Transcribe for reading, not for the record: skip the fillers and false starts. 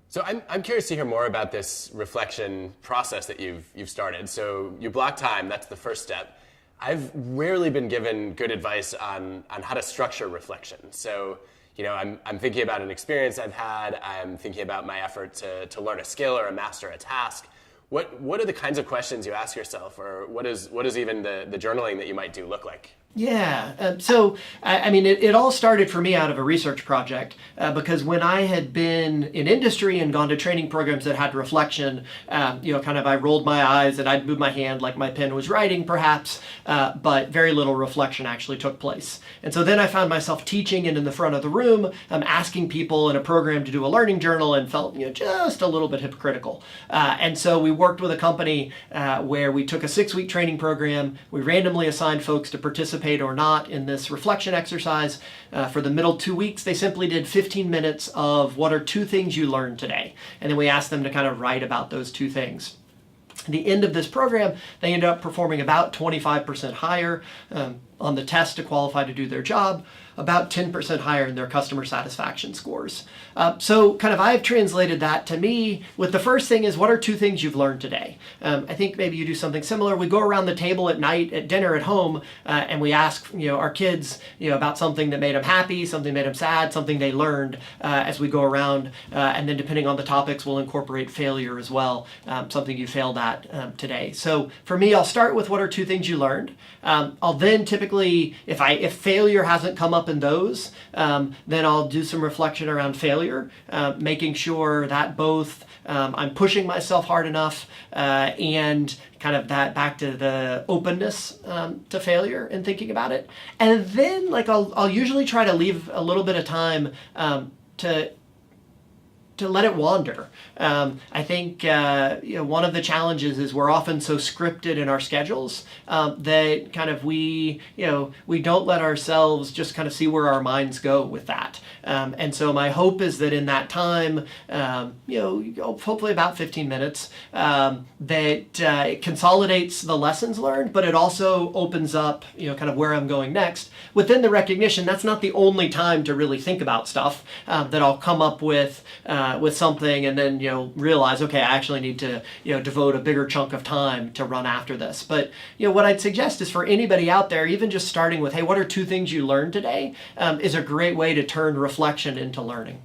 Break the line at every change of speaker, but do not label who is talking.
So I'm curious to hear more about this reflection process that you've started. So you block time, that's the first step. I've rarely been given good advice on how to structure reflection. So, I'm thinking about an experience I've had, I'm thinking about my effort to learn a skill or master a task. What are the kinds of questions you ask yourself, or what is even the journaling that you might do look like?
Yeah. It all started for me out of a research project because when I had been in industry and gone to training programs that had reflection, I rolled my eyes and I'd move my hand like my pen was writing perhaps, but very little reflection actually took place. And so then I found myself teaching and in the front of the room, asking people in a program to do a learning journal and felt just a little bit hypocritical. And so we worked with a company where we took a 6-week training program. We randomly assigned folks to participate or not in this reflection exercise. For the middle 2 weeks, they simply did 15 minutes of what are 2 things you learned today. And then we asked them to kind of write about those 2 things. At the end of this program, they ended up performing about 25% higher on the test to qualify to do their job, about 10% higher in their customer satisfaction scores. So I've translated that to me with the first thing is what are 2 things you've learned today? I think maybe you do something similar. We go around the table at night at dinner at home and we ask our kids about something that made them happy, something made them sad, something they learned as we go around. And then depending on the topics, we'll incorporate failure as well, something you failed at today. So for me, I'll start with what are 2 things you learned. I'll then typically, if failure hasn't come up in those, then I'll do some reflection around failure, making sure that both I'm pushing myself hard enough and kind of that back to the openness to failure and thinking about it. And then I'll usually try to leave a little bit of time to let it wander. I think one of the challenges is we're often so scripted in our schedules that we don't let ourselves just kind of see where our minds go with that. And so my hope is that in that time, hopefully about 15 minutes, that it consolidates the lessons learned, but it also opens up where I'm going next. Within the recognition, that's not the only time to really think about stuff that I'll come up with something and then realize, okay, I actually need to devote a bigger chunk of time to run after this. But what I'd suggest is for anybody out there, even just starting with, hey, what are 2 things you learned today, is a great way to turn reflection into learning.